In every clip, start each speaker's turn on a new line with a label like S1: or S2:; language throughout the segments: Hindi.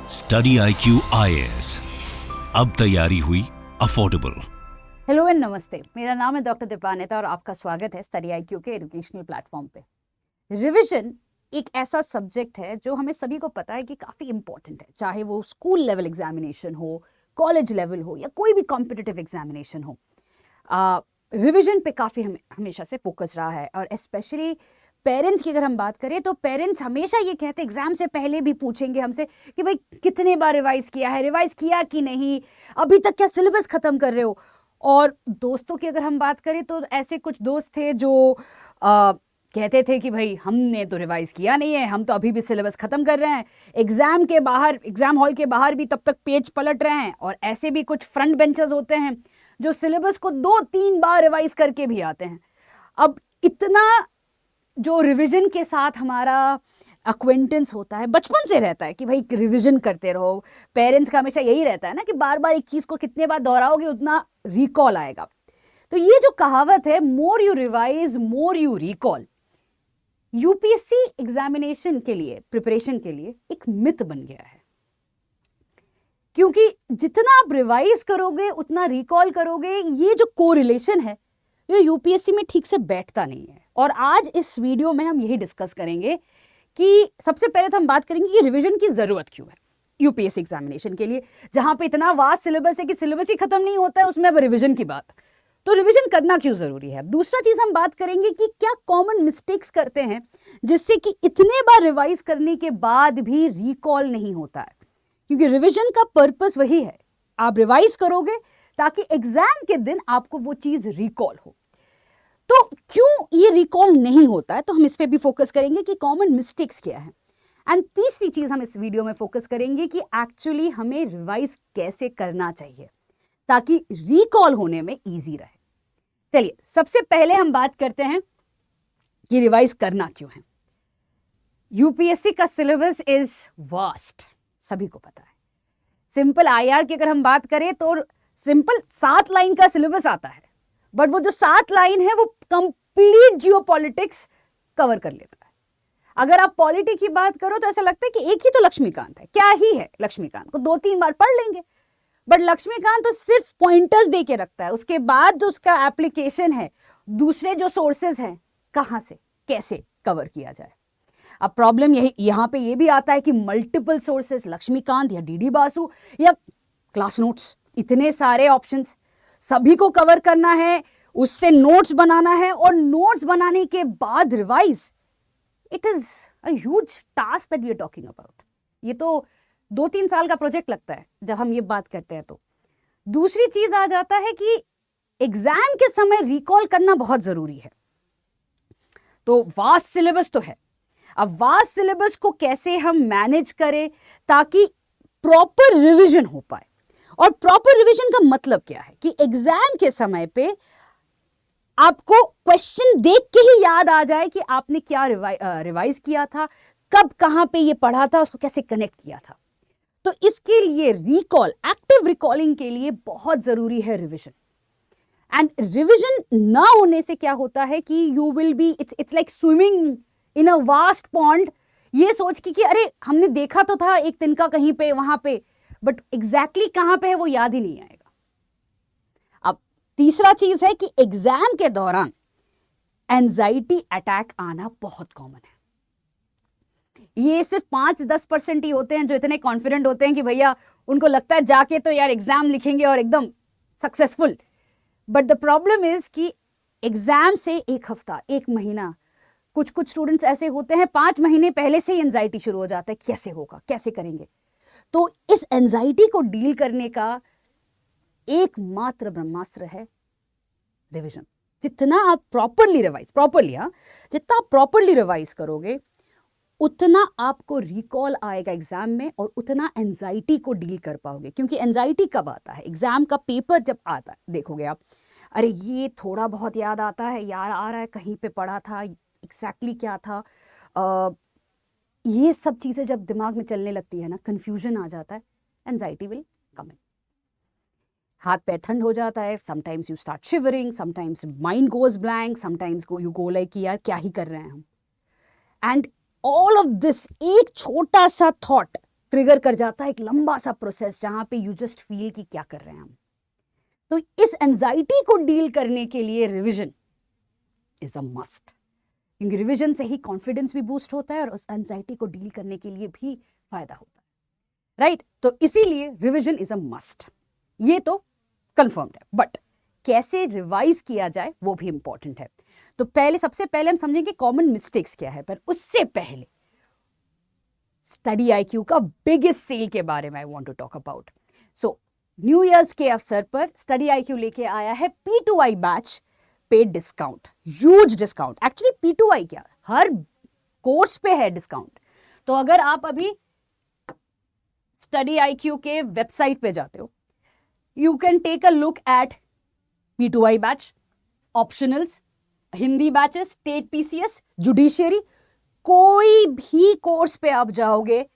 S1: स्टडी IQ IAS, अब तैयारी हुई अफोर्डेबल।
S2: हेलो एंड नमस्ते, मेरा नाम है डॉक्टर दीपानेता और आपका स्वागत है स्टडी IQ के एजुकेशनल प्लेटफॉर्म पे। रिवीजन एक ऐसा सब्जेक्ट है जो हमें सभी को पता है कि काफ़ी इंपॉर्टेंट है, चाहे वो स्कूल लेवल एग्जामिनेशन हो, कॉलेज लेवल हो या कोई भी कॉम्पिटिटिव एग्जामिनेशन हो। रिवीजन पे काफ़ी हमेशा से फोकस रहा है और स्पेशली पेरेंट्स की अगर हम बात करें तो पेरेंट्स हमेशा ये कहते हैं, एग्जाम से पहले भी पूछेंगे हमसे कि भाई कितने बार रिवाइज किया है, रिवाइज किया कि नहीं, अभी तक क्या सिलेबस ख़त्म कर रहे हो। और दोस्तों की अगर हम बात करें तो ऐसे कुछ दोस्त थे जो कहते थे कि भाई हमने तो रिवाइज किया नहीं है, हम तो अभी भी सिलेबस ख़त्म कर रहे हैं, एग्ज़ाम के बाहर, एग्ज़ाम हॉल के बाहर भी तब तक पेज पलट रहे हैं। और ऐसे भी कुछ फ्रंट बेंचर्स होते हैं जो सिलेबस को 2-3 बार रिवाइज करके भी आते हैं। अब इतना जो रिवीजन के साथ हमारा अक्वेंटेंस होता है, बचपन से रहता है कि भाई रिवीजन करते रहो। पेरेंट्स का हमेशा यही रहता है ना कि बार बार एक चीज़ को कितने बार दोहराओगे उतना रिकॉल आएगा। तो ये जो कहावत है, more you revise more you recall, UPSC examination के लिए, प्रिपरेशन के लिए एक मिथ बन गया है। क्योंकि जितना आप रिवाइज करोगे उतना रिकॉल करोगे, ये जो कोरिलेशन है ये यूपीएससी में ठीक से बैठता नहीं है। और आज इस वीडियो में हम यही डिस्कस करेंगे कि सबसे पहले तो हम बात करेंगे कि रिवीजन की ज़रूरत क्यों है यूपीएससी एग्जामिनेशन के लिए, जहाँ पे इतना वास्ट सिलेबस है कि सिलेबस ही खत्म नहीं होता है, उसमें अब रिवीजन की बात, तो रिवीजन करना क्यों ज़रूरी है। दूसरा चीज़ हम बात करेंगे कि क्या कॉमन मिस्टेक्स करते हैं जिससे कि इतने बार रिवाइज करने के बाद भी रिकॉल नहीं होता है। क्योंकि रिवीजन का पर्पस वही है, आप रिवाइज करोगे ताकि एग्जाम के दिन आपको वो चीज़ रिकॉल हो। तो क्यों ये रिकॉल नहीं होता है, तो हम इस पे भी फोकस करेंगे कि कॉमन मिस्टेक्स क्या है। एंड तीसरी चीज़ हम इस वीडियो में फोकस करेंगे कि एक्चुअली हमें रिवाइज कैसे करना चाहिए ताकि रिकॉल होने में इजी रहे। चलिए सबसे पहले हम बात करते हैं कि रिवाइज करना क्यों है। यूपीएससी का सिलेबस इज वास्ट, सभी को पता है। सिंपल IR की अगर हम बात करें तो सिंपल 7 लाइन का सिलेबस आता है, बट वो जो 7 लाइन है वो कंप्लीट जियोपॉलिटिक्स कवर कर लेता है। अगर आप पॉलिटी की बात करो तो ऐसा लगता है कि एक ही तो लक्ष्मीकांत है, क्या ही है, लक्ष्मीकांत को 2-3 बार पढ़ लेंगे। बट लक्ष्मीकांत तो सिर्फ पॉइंटर्स दे के रखता है, उसके बाद जो उसका एप्लीकेशन है, दूसरे जो सोर्सेज हैं, कहाँ से कैसे कवर किया जाए। अब प्रॉब्लम यही यहाँ पे ये भी आता है कि मल्टीपल सोर्सेज, लक्ष्मीकांत या DD बासु या क्लास नोट्स, इतने सारे ऑप्शंस, सभी को कवर करना है, उससे नोट्स बनाना है और नोट्स बनाने के बाद revise, it is a huge task that we are talking about. ये तो 2-3 साल का प्रोजेक्ट लगता है जब हम ये बात करते हैं। तो दूसरी चीज आ जाता है कि एग्जाम के समय रिकॉल करना बहुत जरूरी है। तो वास्ट सिलेबस तो है, अब वास्ट सिलेबस को कैसे हम मैनेज करें ताकि प्रॉपर रिवीजन हो पाए। और प्रॉपर रिवीजन का मतलब क्या है कि एग्जाम के समय पे आपको क्वेश्चन देख के ही याद आ जाए कि आपने क्या रिवाइज किया था, कब कहां पे ये पढ़ा था, उसको कैसे कनेक्ट किया था। तो इसके लिए रिकॉल, एक्टिव रिकॉलिंग के लिए बहुत जरूरी है रिवीजन। एंड रिवीजन ना होने से क्या होता है कि you will be, it's like swimming in a vast pond, ये सोच कि अरे हमने देखा तो था एक तिनका कहीं पे वहां पे, बट एग्जैक्टली कहां पे है वो याद ही नहीं आएगा। अब तीसरा चीज है कि एग्जाम के दौरान एंजाइटी अटैक आना बहुत कॉमन है। ये सिर्फ 5-10% ही होते हैं जो इतने कॉन्फिडेंट होते हैं कि भैया उनको लगता है जाके तो यार एग्जाम लिखेंगे और एकदम successful. But the problem is कि एग्जाम से 1 हफ्ता, 1 महीना, कुछ स्टूडेंट्स ऐसे होते हैं 5 महीने पहले से ही एंजाइटी शुरू हो जाता है, कैसे होगा, कैसे करेंगे। तो इस एंजाइटी को डील करने का एकमात्र ब्रह्मास्त्र है रिवीजन। जितना आप प्रॉपरली रिवाइज करोगे उतना आपको रिकॉल आएगा एग्जाम में और उतना एंजाइटी को डील कर पाओगे। क्योंकि एंजाइटी कब आता है, एग्जाम का पेपर जब आता है, देखोगे आप, अरे ये थोड़ा बहुत याद आता है यार, आ रहा है कहीं पे पढ़ा था, एग्जैक्टली क्या था, ये सब चीज़ें जब दिमाग में चलने लगती है ना, कंफ्यूजन आ जाता है, एंजाइटी विल कम इन, हाथ पैर ठंड हो जाता है, sometimes you start shivering, sometimes mind goes blank, sometimes you go like कि यार क्या ही कर रहे हैं हम। एंड ऑल ऑफ दिस, एक छोटा सा थॉट ट्रिगर कर जाता है एक लंबा सा प्रोसेस जहां पे यू जस्ट फील कि क्या कर रहे हैं हम। तो इस एंजाइटी को डील करने के लिए रिविजन इज अ मस्ट, क्योंकि रिविजन से ही कॉन्फिडेंस भी बूस्ट होता है और उस एंजाइटी को डील करने के लिए भी फायदा होता है, राइट? तो इसीलिए रिविजन इज अ मस्ट, ये तो कंफर्म्ड है। बट कैसे रिवाइज किया जाए वो भी इंपॉर्टेंट है। तो सबसे पहले हम समझेंगे कॉमन मिस्टेक्स क्या है, पर उससे पहले स्टडी आईक्यू का बिगेस्ट सेल के बारे में I want to talk about. So New Year's के अवसर पर स्टडी आईक्यू लेके आया है P2I batch paid discount, huge discount. Actually P2I क्या, हर कोर्स पे है डिस्काउंट। तो अगर आप अभी स्टडी आईक्यू के वेबसाइट पे जाते हो, you can take a look at P2I batch, optionals, Hindi batches, state PCS, judiciary, कोई भी कोर्स पे आप जाओगे,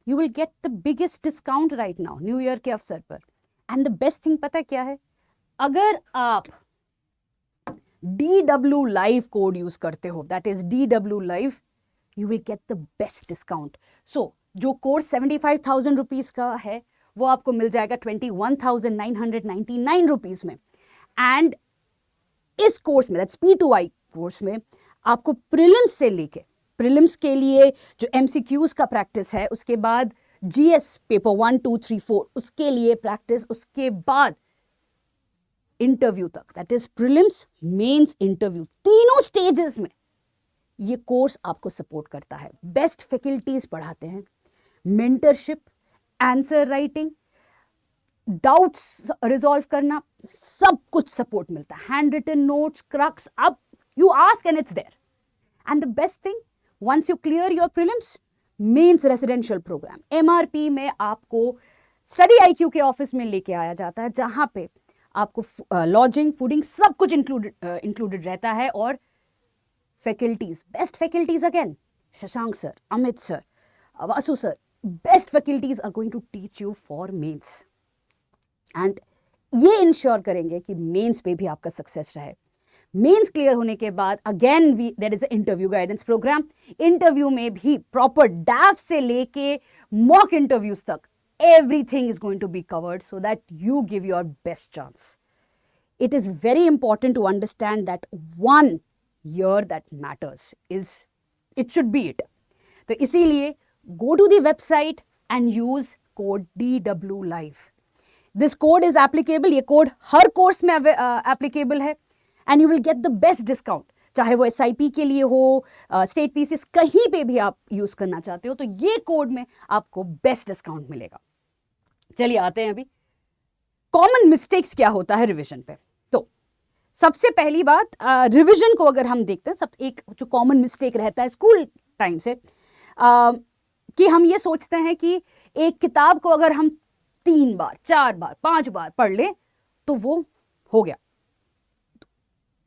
S2: you will get the biggest discount right now New Year के अवसर पर। एंड द बेस्ट थिंग पता है क्या है, अगर आप DW Live कोड यूज करते हो, that is DW Live, you will get the best discount. So जो कोर्स 75,000 रुपीज का है वो आपको मिल जाएगा 21,999 रुपीज में। एंड इस कोर्स में, दैट्स P2I कोर्स में, आपको प्रीलिम्स से लेके, प्रीलिम्स के लिए जो MCQs का प्रैक्टिस है, उसके बाद GS पेपर 1, 2, 3, 4 उसके लिए प्रैक्टिस, उसके बाद इंटरव्यू तक, that is prelims, mains, interview, तीनों स्टेजेस में ये कोर्स आपको सपोर्ट करता है। बेस्ट फैकल्टीज पढ़ाते हैं, mentorship, answer writing, doubts resolve करना, सब कुछ सपोर्ट मिलता है। हैंड रिटन नोट्स, क्रक्स, अब you ask and it's there. And the best thing, once you clear your prelims, mains residential programme MRP में आपको स्टडी आईक्यू के ऑफिस में लेके आया जाता है, जहां पे आपको लॉजिंग, फूडिंग सब कुछ इंक्लूडेड रहता है। और faculties, best faculties again, Shashank sir, Amit sir, Vasu sir, best faculties are going to teach you for mains. And ये इंश्योर करेंगे कि मेंस पे भी आपका सक्सेस रहे। मेंस क्लियर होने के बाद again there is a interview guidance programme. Interview में भी प्रॉपर डैफ से लेके मॉक इंटरव्यूज तक everything is going to be covered so that you give your best chance. It is very important to understand that 1 year that matters is, it should be it. तो इसीलिए go to the website and use code DW Live. This code is applicable, ये code हर कोर्स में applicable है and you will get the best discount. चाहे वो SIP के लिए हो, स्टेट PCS, कहीं पे भी आप यूज करना चाहते हो तो ये कोड में आपको बेस्ट डिस्काउंट मिलेगा। चलिए आते हैं अभी कॉमन मिस्टेक्स क्या होता है रिवीजन पे। तो सबसे पहली बात, रिवीजन को अगर हम देखते हैं, सब एक जो कॉमन मिस्टेक रहता है स्कूल टाइम से, कि हम ये सोचते हैं कि एक किताब को अगर हम 3 बार, 4 बार, 5 बार पढ़ लें तो वो हो गया।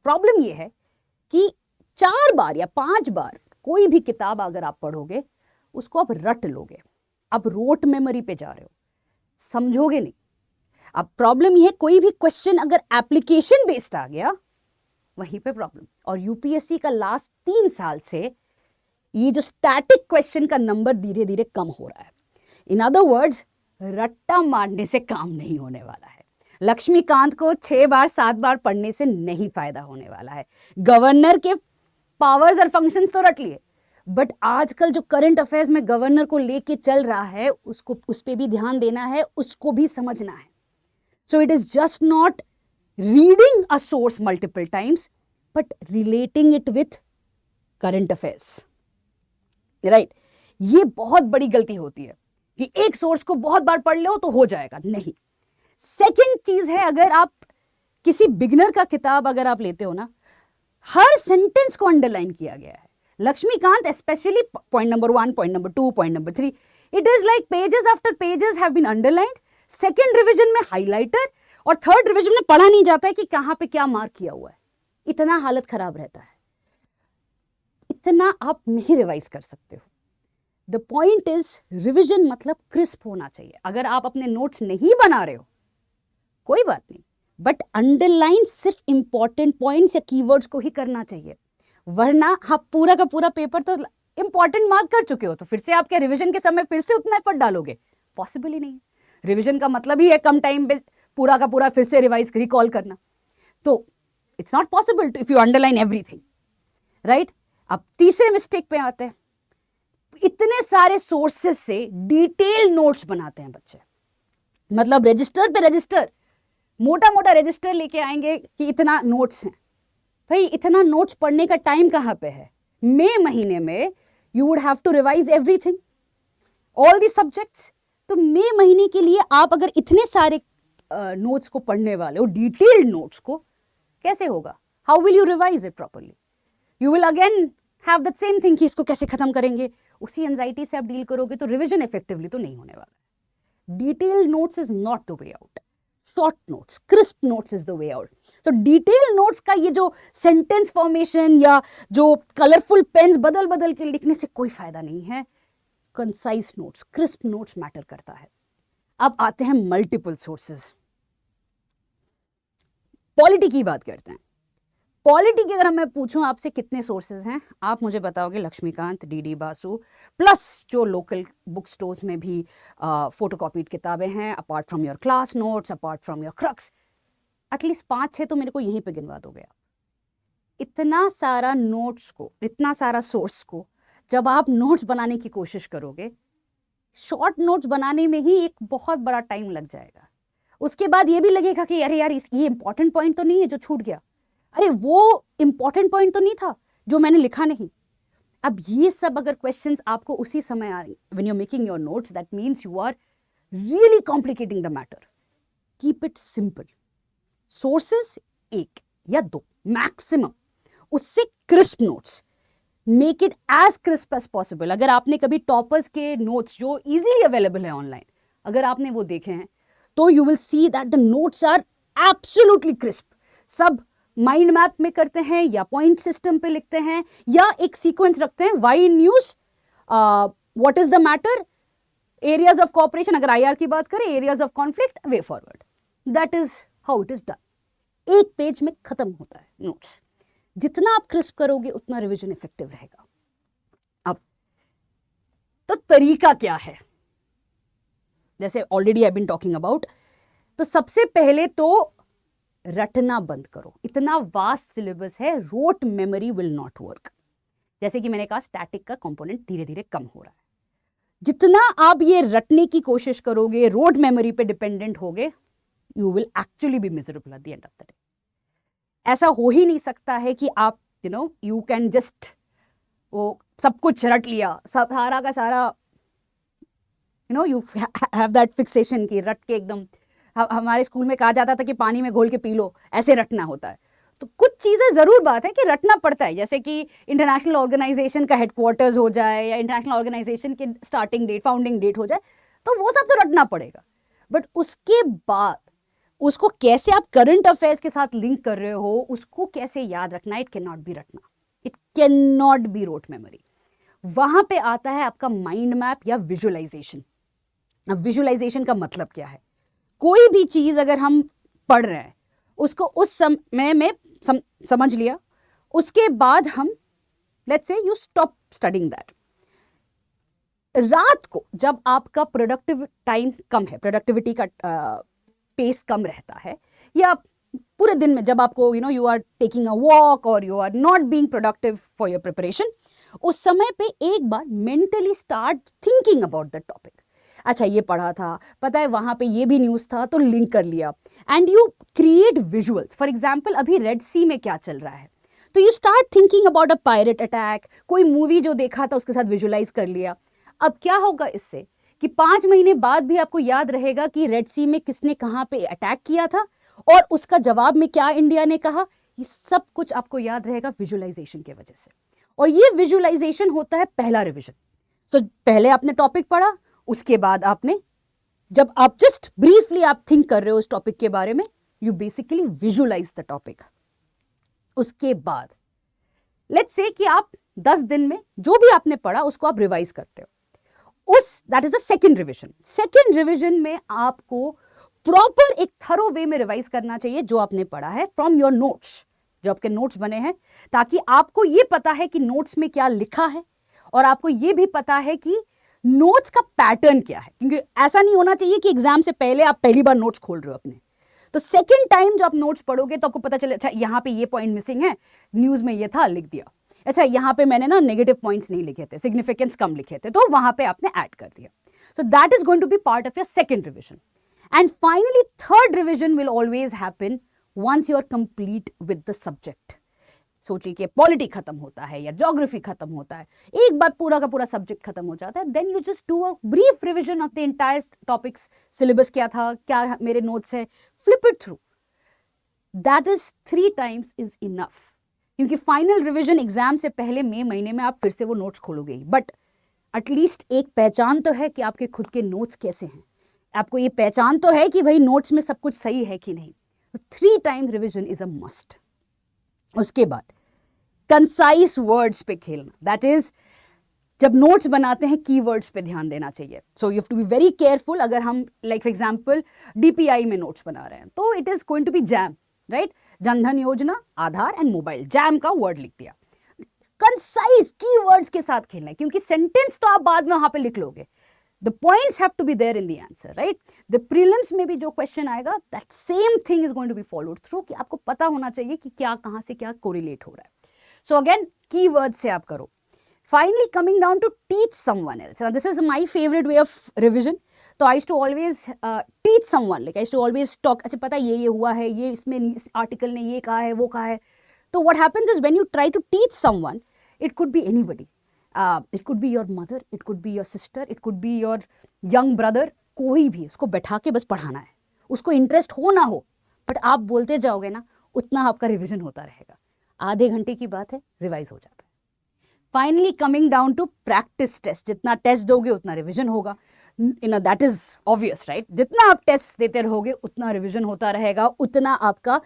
S2: प्रॉब्लम ये है कि 4 बार या 5 बार कोई भी किताब अगर आप पढ़ोगे, उसको आप रट लोगे, आप रोट मेमोरी पे जा रहे हो, समझोगे नहीं। अब प्रॉब्लम ये है, कोई भी क्वेश्चन अगर एप्लीकेशन बेस्ड आ गया, वहीं पे प्रॉब्लम। और यूपीएससी का लास्ट 3 साल से ये जो स्टैटिक क्वेश्चन का नंबर धीरे धीरे कम हो रहा है। इन अदर वर्ड्स, रट्टा मारने से काम नहीं होने वाला है। लक्ष्मीकांत को 6 बार 7 बार पढ़ने से नहीं फायदा होने वाला है। गवर्नर के पावर्स और फंक्शंस तो रट लिए, बट आजकल जो करंट अफेयर्स में गवर्नर को लेके चल रहा है, उसको उस पर भी ध्यान देना है, उसको भी समझना है। So it is just not reading a source multiple times, but relating it with current affairs, right? ये बहुत बड़ी गलती होती है कि एक सोर्स को बहुत बार पढ़ लो तो हो जाएगा, नहीं। सेकेंड चीज है, अगर आप किसी बिगनर का किताब अगर आप लेते हो ना, हर सेंटेंस को अंडरलाइन किया गया है। Laxmikanth specially point number 1, point number 2, point number 3, it is like pages after pages have been underlined. Second revision में हाइलाइटर और थर्ड रिविजन में पढ़ा नहीं जाता है कि कहां पे क्या मार्क किया हुआ है। इतना हालत खराब रहता है, इतना आप नहीं रिवाइज कर सकते हो। द पॉइंट इज, रिविजन मतलब क्रिस्प होना चाहिए। अगर आप अपने नोट्स नहीं बना रहे हो, कोई बात नहीं, बट अंडरलाइन सिर्फ इंपॉर्टेंट पॉइंट्स या कीवर्ड्स को ही करना चाहिए, वरना आप पूरा का पूरा पेपर तो इंपॉर्टेंट मार्क कर चुके हो तो फिर से आप क्या रिवीजन के समय फिर से उतना एफर्ट डालोगे? पॉसिबल ही नहीं है। रिवीजन का मतलब ही है कम टाइम पे पूरा का पूरा फिर से रिवाइज रिकॉल करना, तो it's not possible if you underline everything, right? अब तीसरे मिस्टेक पे आते हैं, इतने सारे सोर्सेस से डिटेल नोट्स बनाते हैं बच्चे, मतलब रजिस्टर पे रजिस्टर, मोटा मोटा रजिस्टर लेके आएंगे कि इतना नोट्स हैं। भाई इतना नोट्स पढ़ने का टाइम कहाँ पे है? मई महीने में you would have to revise everything, all the subjects. तो मई महीने के लिए आप अगर इतने सारे नोट्स को पढ़ने वाले हो, डिटेल्ड नोट्स को, कैसे होगा? How will you revise it properly? You will again have that same thing कि इसको कैसे खत्म करेंगे। उसी एंजाइटी से आप डील करोगे तो रिविजन इफेक्टिवली तो नहीं होने वाला। Detailed notes is not the way out, short notes, crisp notes is the way out. तो डिटेल नोट्स का ये जो सेंटेंस फॉर्मेशन या जो कलरफुल पेन्स बदल बदल के लिखने से कोई फायदा नहीं है। Concise notes, crisp notes matter करता है। अब आते हैं मल्टीपल सोर्सेज। पॉलिटी की बात करते हैं। पॉलिटी की अगर मैं पूछूं आपसे कितने सोर्सेज हैं, आप मुझे बताओगे लक्ष्मीकांत, डीडी बासु, प्लस जो लोकल बुक स्टोर्स में भी फोटोकॉपीड किताबें हैं, apart from your class notes, apart from your crux, at least 5-6 तो मेरे को यहीं पे गिनवा दोगे आप। इतना सारा नोट्स को, इतना सारा सोर्स को जब आप नोट्स बनाने की कोशिश करोगे, शॉर्ट नोट्स बनाने में ही एक बहुत बड़ा टाइम लग जाएगा। उसके बाद ये भी लगेगा कि अरे यार ये इंपॉर्टेंट पॉइंट तो नहीं है जो छूट गया, अरे वो इंपॉर्टेंट पॉइंट तो नहीं था जो मैंने लिखा नहीं। अब ये सब अगर क्वेश्चंस आपको उसी समय आए when you are making your notes, that means you are really complicating the matter. Keep it simple. Sources 1 या 2 मैक्सिमम, उससे crisp notes, make it as crisp as possible. अगर आपने कभी टॉपर्स के नोट्स जो इजीली अवेलेबल है ऑनलाइन, अगर आपने वो देखे हैं तो you will see that the notes are absolutely crisp. सब माइंड मैप में करते हैं या पॉइंट सिस्टम पे लिखते हैं या एक सीक्वेंस रखते हैं, why in news, what is the matter, areas of cooperation, अगर आईआर की बात करें, areas of conflict, way forward. That is how it is done. एक पेज में खत्म होता है नोट्स। जितना आप क्रिस्प करोगे उतना रिवीजन इफेक्टिव रहेगा। अब तो तरीका क्या है? जैसे already I been talking about, तो सबसे पहले तो रटना बंद करो। इतना वास्ट सिलेबस है, rote memory will not work. जैसे कि मैंने कहा, स्टैटिक का कंपोनेंट धीरे धीरे कम हो रहा है। जितना आप ये रटने की कोशिश करोगे, रोट मेमोरी पे डिपेंडेंट होगे, you will actually be miserable at the end of the day. ऐसा हो ही नहीं सकता है कि आप यू कैन जस्ट वो सब कुछ रट लिया, सब सारा का सारा यू हैव दैट फिक्सेशन की रट के एकदम, हमारे स्कूल में कहा जाता था कि पानी में घोल के पी लो, ऐसे रटना होता है। तो कुछ चीज़ें ज़रूर बात है कि रटना पड़ता है, जैसे कि इंटरनेशनल ऑर्गेनाइजेशन का हेडक्वार्टर्स हो जाए या इंटरनेशनल ऑर्गेनाइजेशन की स्टार्टिंग डेट, फाउंडिंग डेट हो जाए, तो वो सब तो रटना पड़ेगा। बट उसके बाद उसको कैसे आप करंट अफेयर्स के साथ लिंक कर रहे हो, उसको कैसे याद रखना, इट कैन नॉट बी रटना, it can not be rote memory. वहाँ पे आता है आपका माइंड मैप या विजुअलाइजेशन। अब विजुअलाइजेशन का मतलब क्या है? कोई भी चीज़ अगर हम पढ़ रहे हैं, उसको उस समय में समझ लिया, उसके बाद हम let's say you stop studying that. रात को जब आपका प्रोडक्टिव टाइम कम है, प्रोडक्टिविटी का पेस कम रहता है, या पूरे दिन में जब आपको you are taking a walk और you are not being productive for your preparation, उस समय पे एक बार mentally start thinking about the topic. अच्छा ये पढ़ा था, पता है वहाँ पे ये भी न्यूज़ था, तो लिंक कर लिया, and you create visuals. For example अभी रेड सी में क्या चल रहा है, तो you start thinking about a pirate attack, कोई मूवी जो देखा था उसके साथ विजुअलाइज कर लिया। अब क्या होगा इससे कि 5 महीने बाद भी आपको याद रहेगा कि रेड सी में किसने कहाँ पे अटैक किया था और उसका जवाब में क्या इंडिया ने कहा। ये सब कुछ आपको याद रहेगा विजुअलाइजेशन की वजह से, और ये विजुअलाइजेशन होता है पहला रिविजन। सो पहले आपने टॉपिक पढ़ा, उसके बाद आपने, जब आप जस्ट ब्रीफली आप थिंक कर रहे हो उस टॉपिक के बारे में, you basically visualise the topic. उसके बाद लेट्स से कि आप 10 दिन में जो भी आपने पढ़ा उसको आप रिवाइज करते हो, that is the second revision. Second revision में आपको प्रॉपर एक थरो वे में रिवाइज करना चाहिए जो आपने पढ़ा है फ्रॉम योर नोट्स, जो आपके नोट्स बने हैं, ताकि आपको ये पता है कि नोट्स में क्या लिखा है और आपको ये भी पता है कि नोट्स का पैटर्न क्या है, क्योंकि ऐसा नहीं होना चाहिए कि एग्जाम से पहले आप पहली बार नोट्स खोल रहे हो अपने। तो सेकंड टाइम जो आप नोट्स पढ़ोगे तो आपको पता चले, अच्छा यहाँ पे ये पॉइंट मिसिंग है, न्यूज़ में ये था, लिख दिया। अच्छा यहाँ पे मैंने ना नेगेटिव पॉइंट्स नहीं लिखे थे, सिग्निफिकेंस कम लिखे थे, तो वहाँ पे आपने ऐड कर दिया। So that is going to be part of your second revision. And finally third revision will always happen once you are complete with the subject. सोचिए कि पॉलिटी खत्म होता है या ज्योग्राफी खत्म होता है, एक बार पूरा का पूरा सब्जेक्ट खत्म हो जाता है, then you just do a brief revision of the entire topics, syllabus क्या था, क्या मेरे नोट्स है, flip it through. That is 3 times is enough, क्योंकि फाइनल रिविजन एग्जाम से पहले मई महीने में आप फिर से वो नोट्स खोलोगे ही, बट एटलीस्ट एक पहचान तो है कि आपके खुद के नोट्स कैसे हैं, आपको ये पहचान तो है कि भाई नोट्स में सब कुछ सही है कि नहीं। 3 times revision is a must. उसके बाद कंसाइज वर्ड्स पे खेलना, दैट इज जब नोट्स बनाते हैं कीवर्ड्स पे ध्यान देना चाहिए। So you have to be very careful. अगर हम लाइक फॉर एग्जांपल डीपीआई में नोट्स बना रहे हैं तो it is going to be JAM, right, Jan Dhan Yojana, Aadhaar and mobile, JAM का वर्ड लिख दिया। कंसाइज कीवर्ड्स के साथ खेलना है, क्योंकि सेंटेंस तो आप बाद में वहां पे लिख लोगे, the points have to be there in the answer, right. The prelims में भी जो क्वेश्चन आएगा that same thing is going to be followed through, कि आपको पता होना चाहिए कि क्या कहां से क्या कोरिलेट हो रहा है। सो अगेन कीवर्ड से आप करो। Finally, coming down to teach someone else. Now, this is my favorite way of revision. So I used to always teach someone. Like I used to always talk. अच्छा पता ये हुआ है, ये इसमें आर्टिकल ने ये कहा है, वो कहा है. तो what happens is when you try to teach someone, it could be anybody. It could be your mother, it could be your sister, it could be your young brother. कोई भी, उसको बैठा के बस पढ़ाना है. उसको इंटरेस्ट हो ना हो, बट आप बोलते जाओगे ना, उतना आपका रिविजन होता रहेगा. आधे घंटे की बात है, रिवाइज हो जाता है. Finally coming down to practice test. जितना टेस्ट दोगे उतना रिविजन होगा. That is obvious, right. जितना आप टेस्ट देते रहोगे उतना रिविजन होता रहेगा, उतना आपका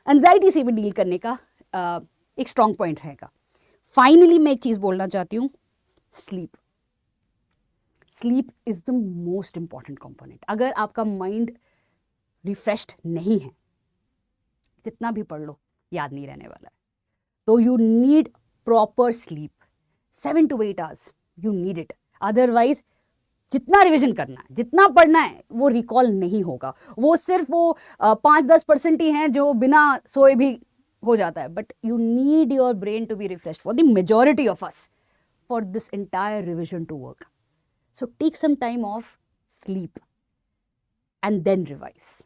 S2: एंजाइटी से भी डील करने का एक स्ट्रॉन्ग पॉइंट रहेगा. फाइनली मैं एक चीज बोलना चाहती हूँ, sleep. Sleep is the most important component. अगर आपका माइंड रिफ्रेश्ड नहीं है, जितना भी पढ़ लो याद नहीं रहने वाला है. तो you need proper sleep. 7 to 8 hours you need it. Otherwise जितना रिविजन करना है, जितना पढ़ना है, वो रिकॉल नहीं होगा. वो सिर्फ वो 5-10% ही हैं जो बिना सोए भी हो जाता है. But you need your brain to be refreshed for the majority of us for this entire revision to work. So take some time off sleep and then revise.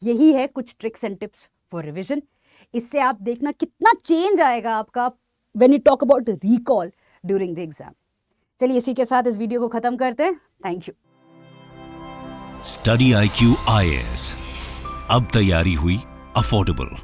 S2: यही है कुछ tricks and tips for revision. इससे आप देखना कितना चेंज आएगा आपका when you talk about recall during the exam. चलिए इसी के साथ इस वीडियो को खत्म करते हैं. Thank you.
S1: Study IQ IAS, अब तैयारी हुई अफोर्डेबल.